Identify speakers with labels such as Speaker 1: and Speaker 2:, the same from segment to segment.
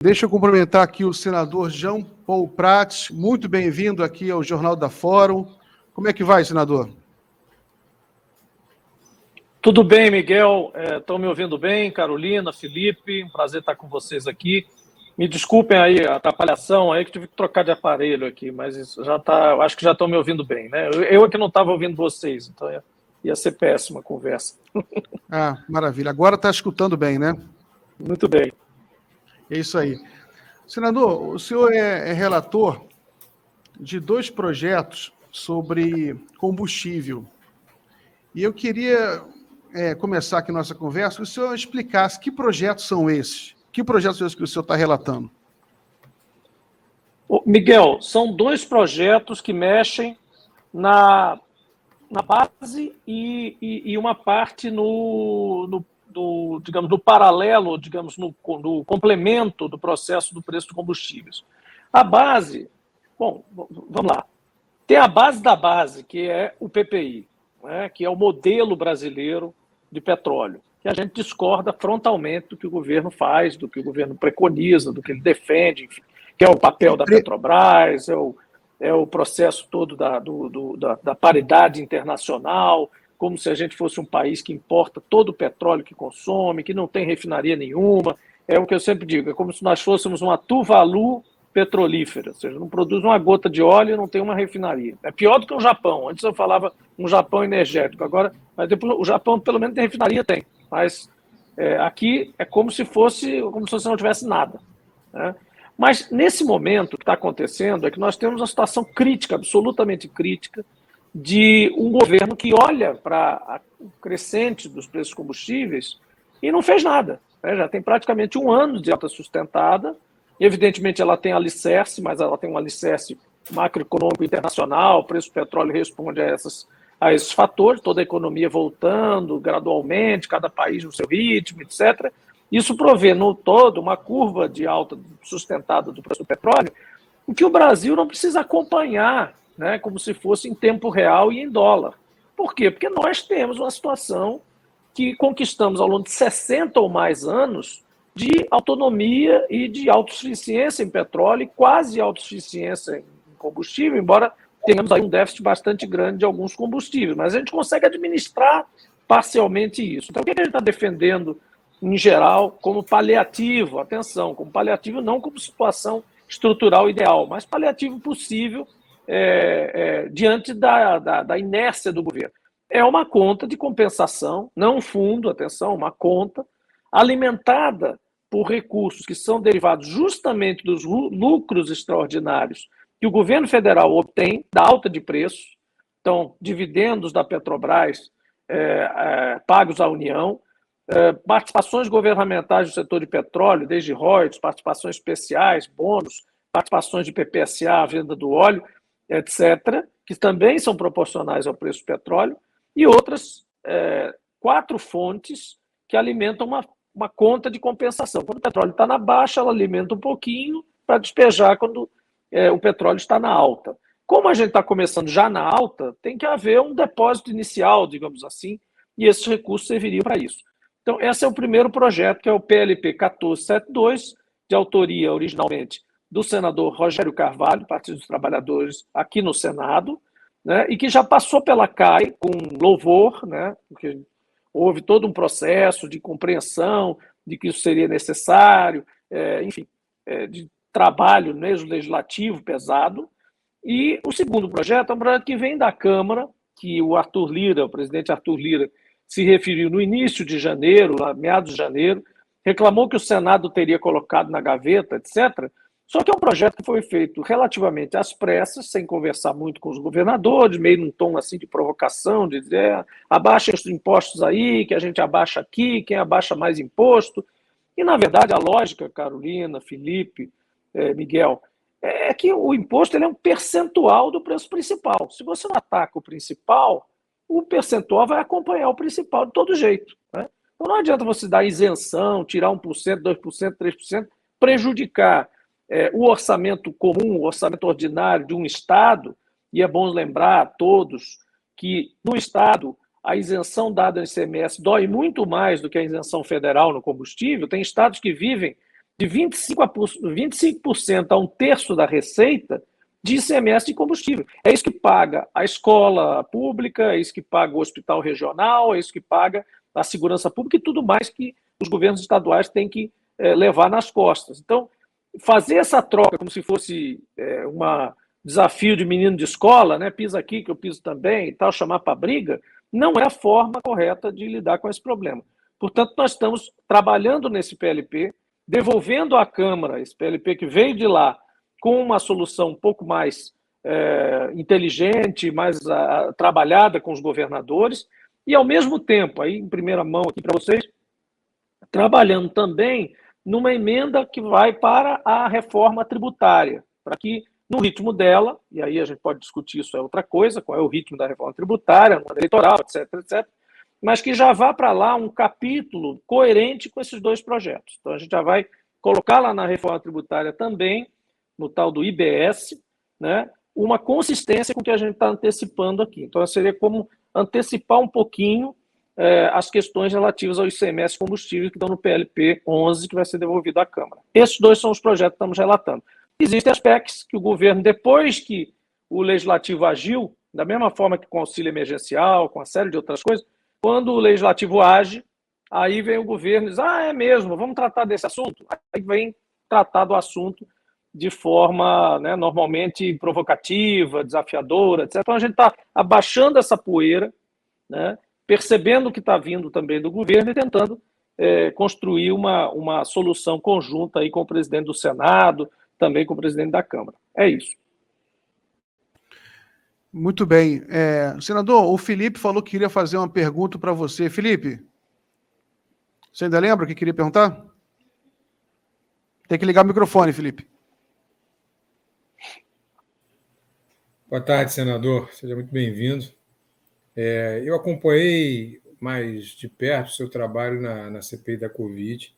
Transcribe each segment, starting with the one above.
Speaker 1: Deixa eu cumprimentar aqui o senador Jean Paul Prats. Muito bem-vindo aqui ao Jornal da Fórum. Como é que vai, senador?
Speaker 2: Tudo bem, Miguel. Estão me ouvindo bem? Carolina, Felipe, um prazer estar com vocês aqui. Me desculpem aí a atrapalhação aí, que tive que trocar de aparelho aqui, mas isso já tá, eu acho que já estão me ouvindo bem, né? Eu é que não estava ouvindo vocês, então ia ser péssima a conversa.
Speaker 1: Ah, maravilha. Agora está escutando bem, né?
Speaker 2: Muito bem.
Speaker 1: É isso aí. Senador, o senhor é relator de 2 projetos sobre combustível. E eu queria começar aqui nossa conversa, que o senhor explicasse que projetos são esses? Que projetos são esses que o senhor está relatando?
Speaker 2: Miguel, são 2 projetos que mexem na base e uma parte digamos, no paralelo, digamos, no complemento do processo do preço dos combustíveis. A base, bom, vamos lá. Tem a base da base, que é o PPI, né, que é o modelo brasileiro de petróleo, que a gente discorda frontalmente do que o governo faz, do que o governo preconiza, do que ele defende, enfim, que é o papel da Petrobras, é o processo todo da paridade internacional, como se a gente fosse um país que importa todo o petróleo que consome, que não tem refinaria nenhuma. É o que eu sempre digo, é como se nós fôssemos uma Tuvalu petrolífera, ou seja, não produz uma gota de óleo e não tem uma refinaria. É pior do que o Japão. Antes eu falava um Japão energético, agora, mas depois, o Japão pelo menos tem refinaria, tem. Mas aqui é como se você não tivesse nada, né? Mas, nesse momento, o que está acontecendo é que nós temos uma situação crítica, absolutamente crítica, de um governo que olha para o crescente dos preços combustíveis e não fez nada, né? Já tem praticamente um ano de alta sustentada. Evidentemente, ela tem alicerce, mas ela tem um alicerce macroeconômico internacional. O preço do petróleo responde a esses fatores, toda a economia voltando gradualmente, cada país no seu ritmo, etc. Isso provê, no todo, uma curva de alta sustentada do preço do petróleo, em que o Brasil não precisa acompanhar, né, como se fosse em tempo real e em dólar. Por quê? Porque nós temos uma situação que conquistamos ao longo de 60 ou mais anos de autonomia e de autossuficiência em petróleo e quase autossuficiência em combustível, embora tenhamos aí um déficit bastante grande de alguns combustíveis, mas a gente consegue administrar parcialmente isso. Então, o que a gente está defendendo em geral, como paliativo, atenção, como paliativo não como situação estrutural ideal, mas paliativo possível diante da inércia do governo. É uma conta de compensação, não um fundo, atenção, uma conta alimentada por recursos que são derivados justamente dos lucros extraordinários que o governo federal obtém da alta de preços, então, dividendos da Petrobras pagos à União, participações governamentais do setor de petróleo, desde royalties, participações especiais, bônus, participações de PPSA, venda do óleo, etc., que também são proporcionais ao preço do petróleo, e outras 4 fontes que alimentam uma conta de compensação. Quando o petróleo está na baixa, ela alimenta um pouquinho para despejar quando o petróleo está na alta. Como a gente está começando já na alta, tem que haver um depósito inicial, digamos assim, e esses recursos serviriam para isso. Então, esse é o primeiro projeto, que é o PLP 1472, de autoria originalmente do senador Rogério Carvalho, Partido dos Trabalhadores, aqui no Senado, né, e que já passou pela CAI com louvor, né, porque houve todo um processo de compreensão de que isso seria necessário, enfim, de trabalho mesmo legislativo pesado. E o segundo projeto é um projeto que vem da Câmara, que o Arthur Lira, o presidente Arthur Lira, se referiu no início de janeiro, meados de janeiro, reclamou que o Senado teria colocado na gaveta, etc. Só que é um projeto que foi feito relativamente às pressas, sem conversar muito com os governadores, meio num tom assim de provocação, de dizer abaixa os impostos aí, que a gente abaixa aqui, quem abaixa mais imposto. E, na verdade, a lógica, Carolina, Felipe, Miguel, é que o imposto ele é um percentual do preço principal. Se você não ataca o principal, o percentual vai acompanhar o principal de todo jeito, né? Então não adianta você dar isenção, tirar 1%, 2%, 3%, prejudicar o orçamento comum, o orçamento ordinário de um Estado, e é bom lembrar a todos que no Estado a isenção dada no ICMS dói muito mais do que a isenção federal no combustível. Tem estados que vivem de 25% a 1/3 da receita de ICMS de combustível. É isso que paga a escola pública, é isso que paga o hospital regional, é isso que paga a segurança pública e tudo mais que os governos estaduais têm que levar nas costas. Então, fazer essa troca como se fosse um desafio de menino de escola, né? Pisa aqui que eu piso também e tal, chamar para briga, não é a forma correta de lidar com esse problema. Portanto, nós estamos trabalhando nesse PLP, devolvendo à Câmara esse PLP que veio de lá com uma solução um pouco mais inteligente, mais trabalhada com os governadores, e, ao mesmo tempo, aí em primeira mão aqui para vocês, trabalhando também numa emenda que vai para a reforma tributária, para que, no ritmo dela, e aí a gente pode discutir isso é outra coisa, qual é o ritmo da reforma tributária, no ano eleitoral, etc., etc., mas que já vá para lá um capítulo coerente com esses dois projetos. Então, a gente já vai colocar lá na reforma tributária também, no tal do IBS, né, uma consistência com o que a gente está antecipando aqui. Então, seria como antecipar um pouquinho as questões relativas ao ICMS combustível que estão no PLP 11, que vai ser devolvido à Câmara. Esses dois são os projetos que estamos relatando. Existem as PECs que o governo, depois que o Legislativo agiu, da mesma forma que com o auxílio emergencial, com uma série de outras coisas, quando o Legislativo age, aí vem o governo e diz, é mesmo, vamos tratar desse assunto? Aí vem tratar do assunto de forma, né, normalmente provocativa, desafiadora, etc. Então a gente está abaixando essa poeira, né, percebendo o que está vindo também do governo e tentando construir uma solução conjunta aí com o presidente do Senado, também com o presidente da Câmara. É isso.
Speaker 1: Muito bem. Senador, o Felipe falou que queria fazer uma pergunta para você. Felipe, você ainda lembra o que queria perguntar? Tem que ligar o microfone, Felipe.
Speaker 3: Boa tarde, senador. Seja muito bem-vindo. Eu acompanhei mais de perto o seu trabalho na CPI da Covid.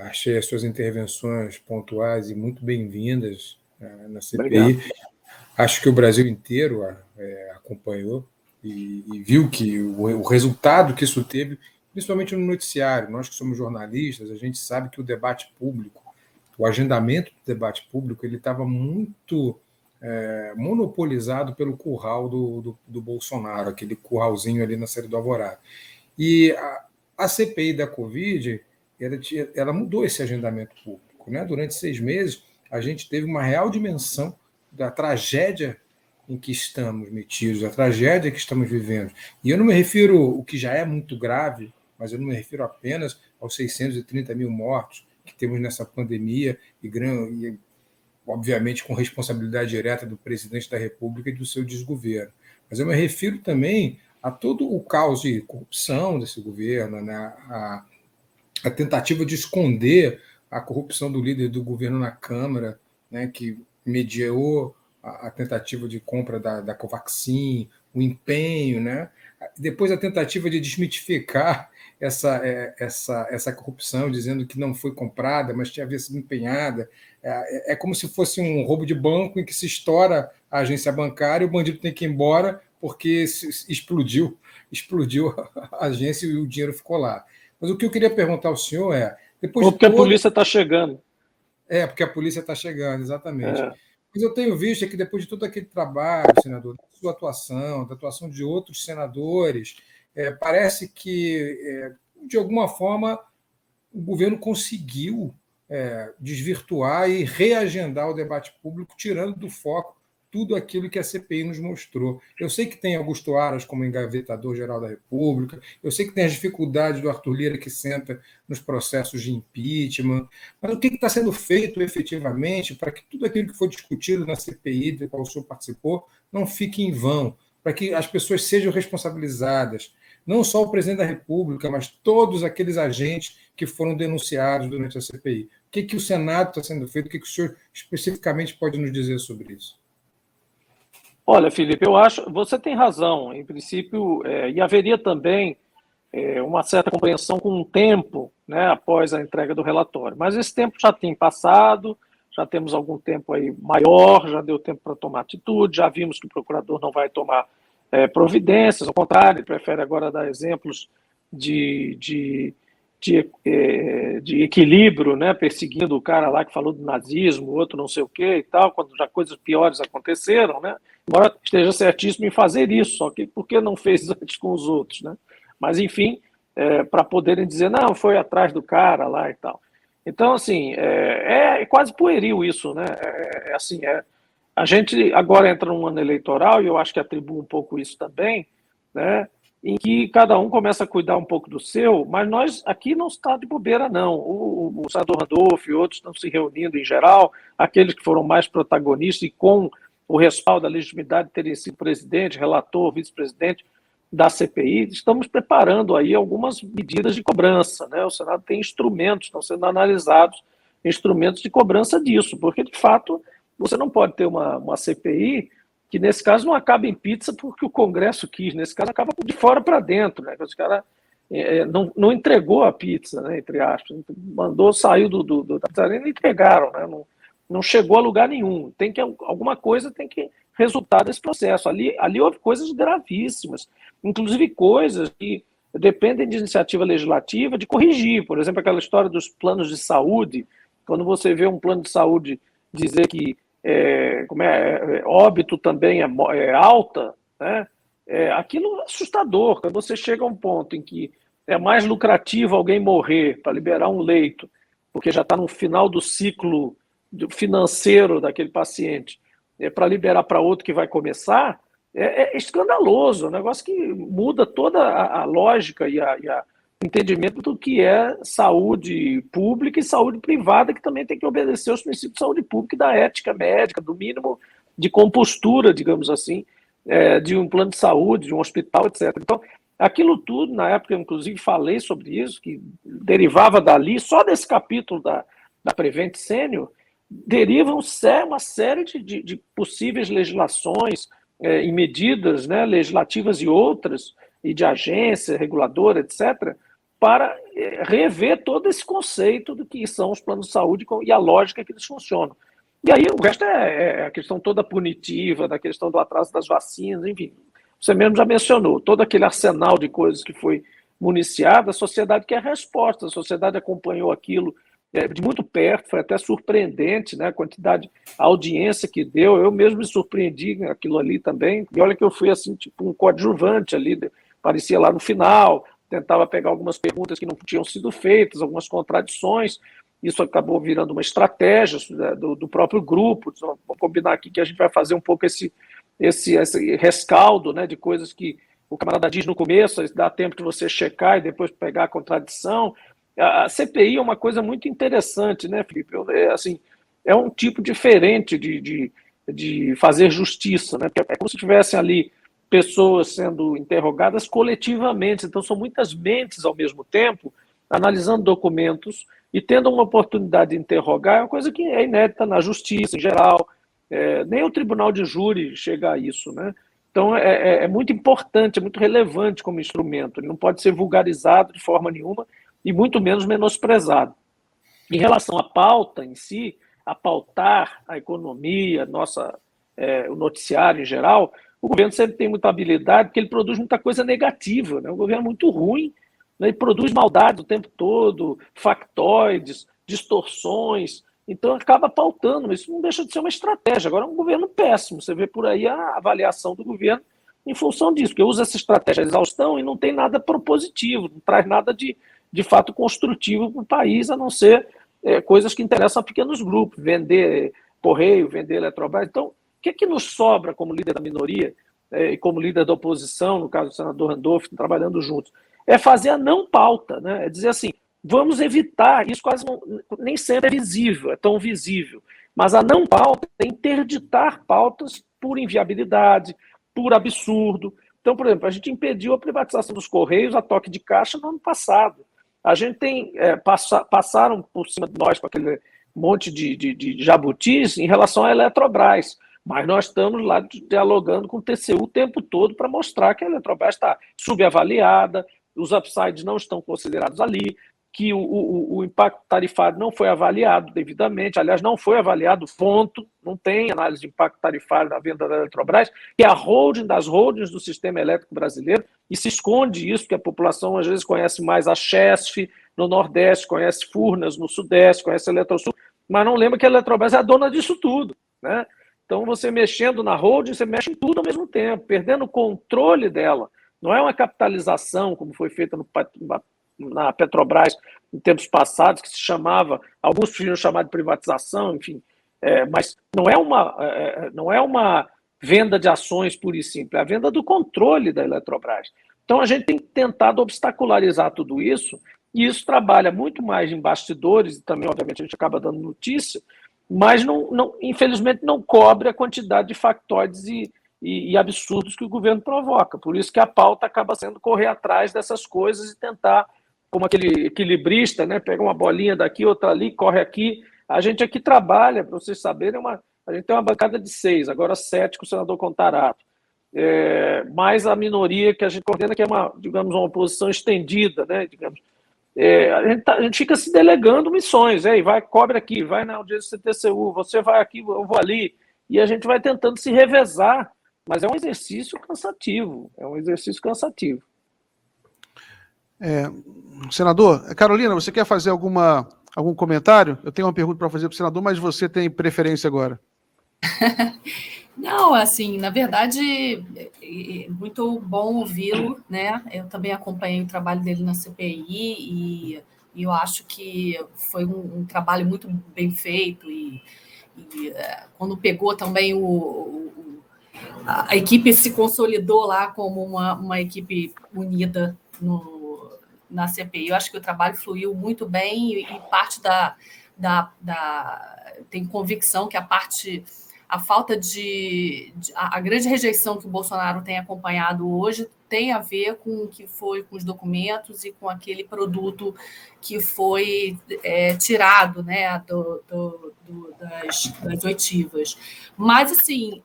Speaker 3: Achei as suas intervenções pontuais e muito bem-vindas na CPI. Obrigado. Acho que o Brasil inteiro acompanhou e viu que o resultado que isso teve, principalmente no noticiário. Nós que somos jornalistas, a gente sabe que o debate público, o agendamento do debate público, ele estava muito monopolizado pelo curral do Bolsonaro, aquele curralzinho ali na saída do Alvorada. E a CPI da Covid, ela mudou esse agendamento público, né? Durante 6 meses, a gente teve uma real dimensão da tragédia em que estamos metidos, da tragédia que estamos vivendo. E eu não me refiro, o que já é muito grave, mas eu não me refiro apenas aos 630 mil mortos que temos nessa pandemia e obviamente com responsabilidade direta do presidente da República e do seu desgoverno. Mas eu me refiro também a todo o caos de corrupção desse governo, né? A tentativa de esconder a corrupção do líder do governo na Câmara, né, que mediou a tentativa de compra da Covaxin, o empenho, né? Depois a tentativa de desmitificar essa corrupção, dizendo que não foi comprada, mas havia sido empenhada. É como se fosse um roubo de banco em que se estoura a agência bancária e o bandido tem que ir embora porque explodiu a agência e o dinheiro ficou lá. Mas o que eu queria perguntar ao senhor
Speaker 2: porque a polícia está chegando.
Speaker 3: Porque a polícia está chegando, exatamente. Mas eu tenho visto que depois de todo aquele trabalho, senador, da sua atuação, da atuação de outros senadores, parece que, de alguma forma, o governo conseguiu desvirtuar e reagendar o debate público, tirando do foco tudo aquilo que a CPI nos mostrou. Eu sei que tem Augusto Aras como engavetador-geral da República, eu sei que tem as dificuldades do Arthur Lira que senta nos processos de impeachment, mas o que está sendo feito efetivamente para que tudo aquilo que foi discutido na CPI, da qual o senhor participou, não fique em vão, para que as pessoas sejam responsabilizadas, não só o presidente da República, mas todos aqueles agentes que foram denunciados durante a CPI. O que o Senado está sendo feito? O que o senhor especificamente pode nos dizer sobre isso?
Speaker 2: Olha, Felipe, eu acho, você tem razão, em princípio, e haveria também uma certa compreensão com o tempo, né, após a entrega do relatório. Mas esse tempo já tem passado, já temos algum tempo aí maior, já deu tempo para tomar atitude, já vimos que o procurador não vai tomar providências, ao contrário, ele prefere agora dar exemplos de de equilíbrio, né, perseguindo o cara lá que falou do nazismo, o outro não sei o quê e tal, quando já coisas piores aconteceram, né? Embora esteja certíssimo em fazer isso, só que por que não fez antes com os outros, né? Mas, enfim, para poderem dizer, não, foi atrás do cara lá e tal. Então, assim, é quase pueril isso, né? A gente agora entra num ano eleitoral, e eu acho que atribuo um pouco isso também, né? Em que cada um começa a cuidar um pouco do seu, mas nós aqui não está de bobeira, não. O senador Randolph e outros estão se reunindo em geral, aqueles que foram mais protagonistas e com o respaldo da legitimidade de terem sido presidente, relator, vice-presidente da CPI, estamos preparando aí algumas medidas de cobrança, né? O Senado tem instrumentos, estão sendo analisados instrumentos de cobrança disso, porque, de fato, você não pode ter uma CPI que, nesse caso, não acaba em pizza porque o Congresso quis, nesse caso, acaba de fora para dentro, né? Os caras não entregou a pizza, né, entre aspas, saiu da pizzaria e não entregaram, né? Não chegou a lugar nenhum. Alguma coisa tem que resultar desse processo. Ali houve coisas gravíssimas, inclusive coisas que dependem de iniciativa legislativa de corrigir. Por exemplo, aquela história dos planos de saúde, quando você vê um plano de saúde dizer que óbito também é alta, né? Aquilo é assustador. Quando você chega a um ponto em que é mais lucrativo alguém morrer para liberar um leito, porque já está no final do ciclo financeiro daquele paciente, para liberar para outro que vai começar, é escandaloso. É um negócio que muda toda a lógica e o entendimento do que é saúde pública e saúde privada, que também tem que obedecer aos princípios de saúde pública e da ética médica, do mínimo de compostura, digamos assim, de um plano de saúde, de um hospital, etc. Então, aquilo tudo, na época, eu inclusive falei sobre isso, que derivava dali, só desse capítulo da Prevent Senior, derivam uma série de possíveis legislações e medidas, né, legislativas e outras, e de agência, reguladora, etc., para rever todo esse conceito do que são os planos de saúde e a lógica que eles funcionam. E aí o resto é a questão toda punitiva, da questão do atraso das vacinas, enfim. Você mesmo já mencionou, todo aquele arsenal de coisas que foi municiado, a sociedade quer resposta, a sociedade acompanhou aquilo de muito perto, foi até surpreendente, né, a quantidade, a audiência que deu. Eu mesmo me surpreendi com aquilo ali também, e olha que eu fui assim, tipo um coadjuvante ali, aparecia lá no final, tentava pegar algumas perguntas que não tinham sido feitas, algumas contradições. Isso acabou virando uma estratégia do próprio grupo. Vamos combinar aqui que a gente vai fazer um pouco esse rescaldo, né, de coisas que o camarada diz no começo, dá tempo de você checar e depois pegar a contradição. A CPI é uma coisa muito interessante, né, Felipe? É um tipo diferente de fazer justiça, né? É como se tivessem ali pessoas sendo interrogadas coletivamente. Então, são muitas mentes ao mesmo tempo, analisando documentos e tendo uma oportunidade de interrogar. É uma coisa que é inédita na justiça em geral. Nem o tribunal de júri chega a isso, né? Então, é muito importante, é muito relevante como instrumento. Ele não pode ser vulgarizado de forma nenhuma e muito menos menosprezado. Em relação à pauta em si, a pautar a economia, o noticiário em geral, o governo sempre tem muita habilidade, porque ele produz muita coisa negativa, né? O governo é muito ruim, né? Ele produz maldade o tempo todo, factoides, distorções, então acaba pautando, mas isso não deixa de ser uma estratégia. Agora é um governo péssimo, você vê por aí a avaliação do governo em função disso, porque usa essa estratégia de exaustão e não tem nada propositivo, não traz nada de fato construtivo para o país, a não ser coisas que interessam a pequenos grupos, vender Correio, vender Eletrobras. Então, o que nos sobra como líder da minoria e como líder da oposição, no caso do senador Randolph, trabalhando juntos? É fazer a não pauta, né? É dizer assim, vamos evitar, isso quase nem sempre é visível, é tão visível, mas a não pauta é interditar pautas por inviabilidade, por absurdo. Então, por exemplo, a gente impediu a privatização dos Correios a toque de caixa no ano passado. A gente tem, passaram por cima de nós com aquele monte de jabutis em relação à Eletrobras, mas nós estamos lá dialogando com o TCU o tempo todo para mostrar que a Eletrobras está subavaliada, os upsides não estão considerados ali, que o impacto tarifário não foi avaliado devidamente, aliás, não foi avaliado, ponto, não tem análise de impacto tarifário na venda da Eletrobras, que é a holding das holdings do sistema elétrico brasileiro, e se esconde isso, porque a população às vezes conhece mais a Chesf no Nordeste, conhece Furnas no Sudeste, conhece a Eletrosul, mas não lembra que a Eletrobras é a dona disso tudo, né? Então, você mexendo na holding, você mexe em tudo ao mesmo tempo, perdendo o controle dela. Não é uma capitalização, como foi feita na Petrobras em tempos passados, que se chamava, alguns preferiram chamar de privatização, enfim, mas não é uma venda de ações pura e simples, é a venda do controle da Eletrobras. Então, a gente tem tentado obstacularizar tudo isso, e isso trabalha muito mais em bastidores, e também, obviamente, a gente acaba dando notícia, mas, infelizmente, não cobre a quantidade de factóides e absurdos que o governo provoca. Por isso que a pauta acaba sendo correr atrás dessas coisas e tentar, como aquele equilibrista, né, pega uma bolinha daqui, outra ali, corre aqui. A gente aqui trabalha, para vocês saberem, a gente tem uma bancada de 6, agora 7 com o senador Contarato. Mais a minoria que a gente coordena, que é digamos, uma oposição estendida, né, digamos. A gente fica se delegando missões, cobre aqui, vai na audiência do CTCU, você vai aqui, eu vou ali, e a gente vai tentando se revezar, mas é um exercício cansativo,
Speaker 1: Senador, Carolina, você quer fazer algum comentário? Eu tenho uma pergunta para fazer para o senador, mas você tem preferência agora.
Speaker 4: Não, assim, na verdade, é muito bom ouvi-lo, né? Eu também acompanhei o trabalho dele na CPI e eu acho que foi um trabalho muito bem feito e quando pegou também a equipe se consolidou lá como uma equipe unida na CPI. Eu acho que o trabalho fluiu muito bem e parte tem convicção que a falta a grande rejeição que o Bolsonaro tem acompanhado hoje tem a ver com o que foi com os documentos e com aquele produto que foi tirado, né, das oitivas. Mas, assim,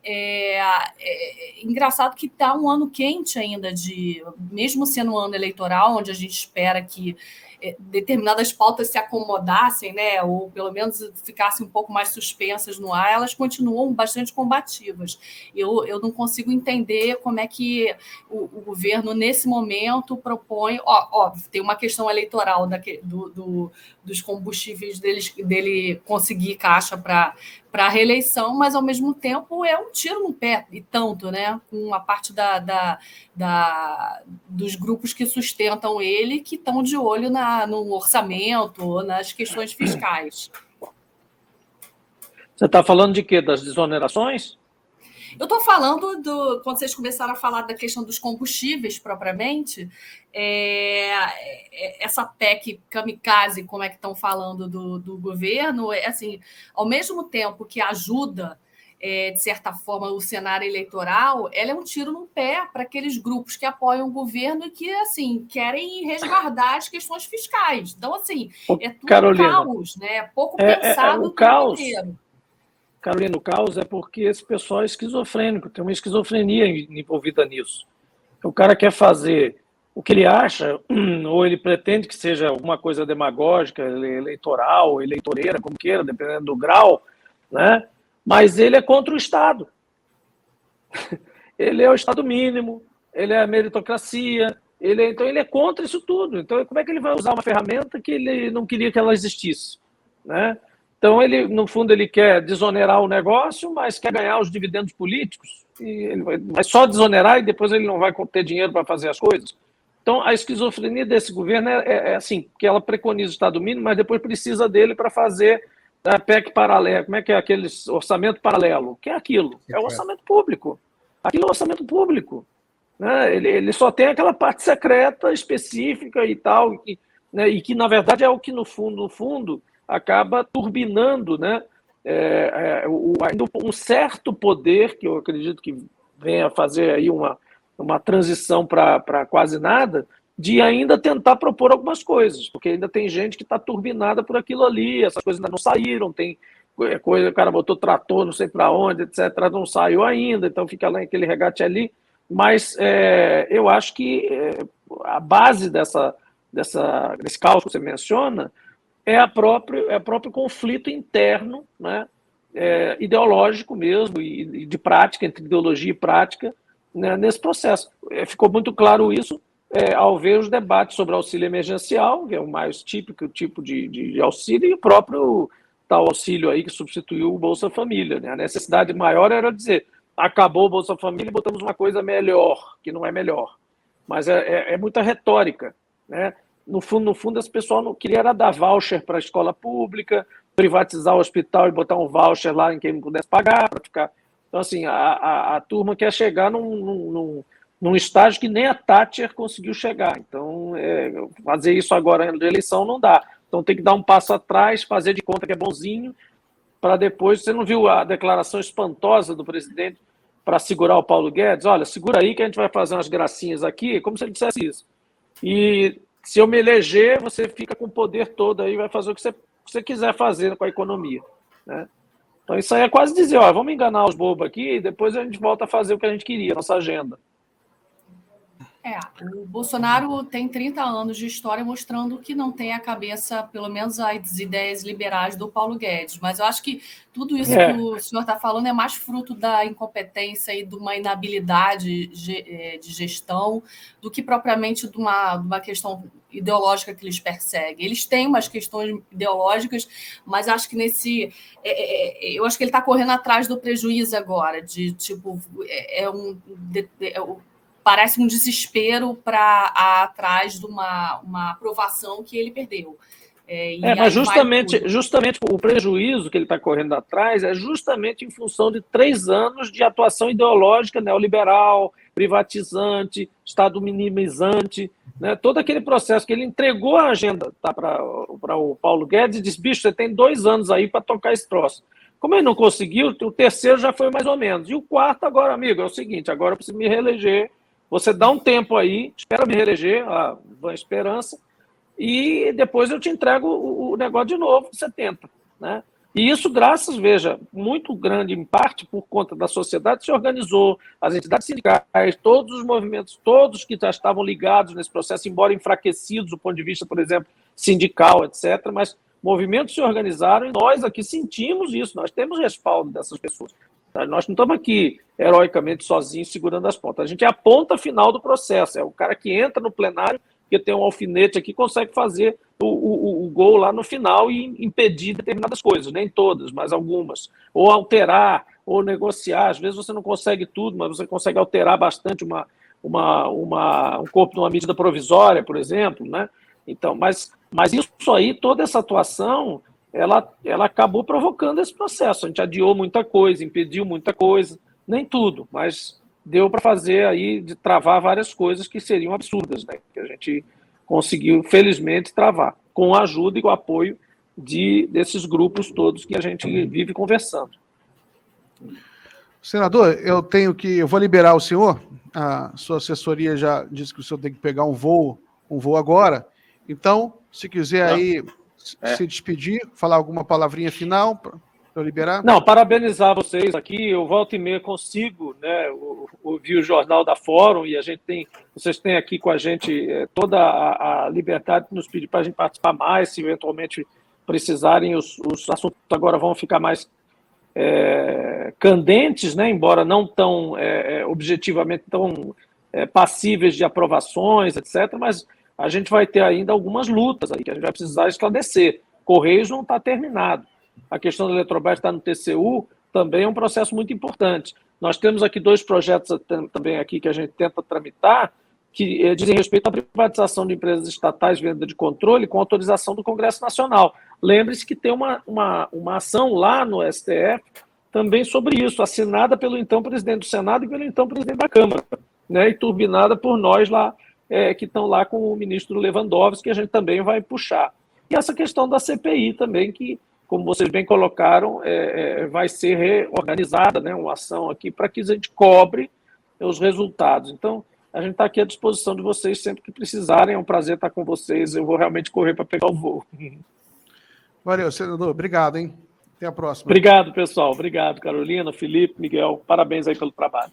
Speaker 4: engraçado que está um ano quente ainda, mesmo sendo um ano eleitoral, onde a gente espera que determinadas pautas se acomodassem, né, ou pelo menos ficassem um pouco mais suspensas no ar, elas continuam bastante combativas. Eu não consigo entender como é que o governo, nesse momento, propõe... Óbvio, tem uma questão eleitoral dos combustíveis dele conseguir caixa para a reeleição, mas, ao mesmo tempo, é um tiro no pé, e tanto, né, com a parte dos grupos que sustentam ele, que estão de olho no orçamento, nas questões fiscais.
Speaker 2: Você está falando de quê? Das desonerações?
Speaker 4: Eu estou falando quando vocês começaram a falar da questão dos combustíveis propriamente, essa PEC kamikaze, como é que estão falando do governo, assim, ao mesmo tempo que ajuda, de certa forma, o cenário eleitoral, ela é um tiro no pé para aqueles grupos que apoiam o governo e que, assim, querem resguardar as questões fiscais. Então, assim, é tudo
Speaker 2: Carolina,
Speaker 4: caos, né? Pouco pensado
Speaker 2: o
Speaker 4: o
Speaker 2: caos.
Speaker 4: tempo inteiro.
Speaker 2: Carolina, o caos é porque esse pessoal é esquizofrênico, tem uma esquizofrenia envolvida nisso. O cara quer fazer o que ele acha, ou ele pretende que seja alguma coisa demagógica, eleitoral, eleitoreira, como queira, dependendo do grau, né? Mas ele é contra o Estado. Ele é o Estado mínimo, ele é a meritocracia, então ele é contra isso tudo. Então, como é que ele vai usar uma ferramenta que ele não queria que ela existisse, né? Então, no fundo, ele quer desonerar o negócio, mas quer ganhar os dividendos políticos. E ele vai só desonerar e depois ele não vai ter dinheiro para fazer as coisas. Então, a esquizofrenia desse governo é assim, que ela preconiza o Estado mínimo, mas depois precisa dele para fazer a PEC paralela. Como é que é aquele orçamento paralelo? O que é aquilo? É o orçamento público. Aquilo é orçamento público. Né? Ele só tem aquela parte secreta, específica e tal, né? E que, na verdade, é o que, no fundo, acaba turbinando, né, ainda um certo poder, que eu acredito que venha a fazer aí uma transição para quase nada, de ainda tentar propor algumas coisas, porque ainda tem gente que está turbinada por aquilo ali, essas coisas ainda não saíram, tem coisa, o cara botou trator não sei para onde, etc., não saiu ainda, então fica lá aquele regate ali, mas eu acho que a base desse caos que você menciona, é o próprio conflito interno, né, ideológico mesmo, e de prática, entre ideologia e prática, né, nesse processo. Ficou muito claro isso ao ver os debates sobre auxílio emergencial, que é o mais típico tipo de auxílio, e o próprio tal auxílio aí que substituiu o Bolsa Família. Né? A necessidade maior era dizer, acabou o Bolsa Família e botamos uma coisa melhor, que não é melhor. Mas é muita retórica. Né? No fundo, esse pessoal não queria era dar voucher para a escola pública, privatizar o hospital e botar um voucher lá em quem não pudesse pagar para ficar. Então, assim, a turma quer chegar num estágio que nem a Thatcher conseguiu chegar. Então, fazer isso agora na eleição não dá. Então, tem que dar um passo atrás, fazer de conta que é bonzinho, para depois... Você não viu a declaração espantosa do presidente para segurar o Paulo Guedes? Olha, segura aí que a gente vai fazer umas gracinhas aqui, como se ele dissesse isso. E se eu me eleger, você fica com o poder todo aí, vai fazer o que você quiser fazer com a economia. Né? Então, isso aí é quase dizer, ó, vamos enganar os bobos aqui e depois a gente volta a fazer o que a gente queria, nossa agenda.
Speaker 4: O Bolsonaro tem 30 anos de história mostrando que não tem a cabeça, pelo menos as ideias liberais do Paulo Guedes. Mas eu acho que tudo isso que o senhor está falando é mais fruto da incompetência e de uma inabilidade de gestão do que propriamente de uma questão ideológica que eles perseguem. Eles têm umas questões ideológicas, mas acho que eu acho que ele está correndo atrás do prejuízo agora, de tipo, parece um desespero para atrás de uma aprovação que ele perdeu.
Speaker 2: Mas justamente o prejuízo que ele está correndo atrás é justamente em função de 3 anos de atuação ideológica neoliberal, privatizante, Estado minimizante, né? Todo aquele processo que ele entregou a agenda para o Paulo Guedes e disse, bicho, você tem 2 anos aí para tocar esse troço. Como ele não conseguiu, o terceiro já foi mais ou menos. E o quarto agora, amigo, é o seguinte, agora eu preciso me reeleger. Você dá um tempo aí, espera me reeleger, a Vã Esperança, e depois eu te entrego o negócio de novo, você tenta. Né? E isso, veja, muito grande em parte por conta da sociedade que se organizou, as entidades sindicais, todos os movimentos, todos que já estavam ligados nesse processo, embora enfraquecidos do ponto de vista, por exemplo, sindical, etc., mas movimentos se organizaram e nós aqui sentimos isso, nós temos respaldo dessas pessoas. Nós não estamos aqui heroicamente sozinhos segurando as pontas. A gente é a ponta final do processo. É o cara que entra no plenário, que tem um alfinete aqui, consegue fazer o gol lá no final e impedir determinadas coisas. Nem todas, mas algumas. Ou alterar, ou negociar. Às vezes você não consegue tudo, mas você consegue alterar bastante um corpo de uma medida provisória, por exemplo. Né? Então, mas isso aí, toda essa atuação... Ela acabou provocando esse processo. A gente adiou muita coisa, impediu muita coisa, nem tudo, mas deu para fazer aí, de travar várias coisas que seriam absurdas, né? Que a gente conseguiu, felizmente, travar, com a ajuda e o apoio desses grupos todos que a gente vive conversando.
Speaker 1: Senador, eu vou liberar o senhor, a sua assessoria já disse que o senhor tem que pegar um voo agora, então, se quiser aí... se despedir, falar alguma palavrinha final para eu liberar?
Speaker 2: Não, parabenizar vocês aqui. Eu volto e meia consigo, né, ouvir o Jornal da Fórum e vocês têm aqui com a gente toda a liberdade de nos pedir para a gente participar mais, se eventualmente precisarem. Os assuntos agora vão ficar mais candentes, né, embora não tão objetivamente tão passíveis de aprovações, etc., mas a gente vai ter ainda algumas lutas aí que a gente vai precisar esclarecer. Correios não está terminado. A questão da Eletrobras está no TCU, também é um processo muito importante. Nós temos aqui 2 projetos também aqui que a gente tenta tramitar, que dizem respeito à privatização de empresas estatais, venda de controle, com autorização do Congresso Nacional. Lembre-se que tem uma ação lá no STF também sobre isso, assinada pelo então presidente do Senado e pelo então presidente da Câmara, né, e turbinada por nós lá, que estão lá com o ministro Lewandowski, que a gente também vai puxar. E essa questão da CPI também, que, como vocês bem colocaram, vai ser reorganizada, né, uma ação aqui para que a gente cobre os resultados. Então, a gente está aqui à disposição de vocês sempre que precisarem. É um prazer estar com vocês. Eu vou realmente correr para pegar o voo.
Speaker 1: Valeu, senador. Obrigado, hein? Até a próxima.
Speaker 2: Obrigado, pessoal. Obrigado, Carolina, Felipe, Miguel. Parabéns aí pelo trabalho.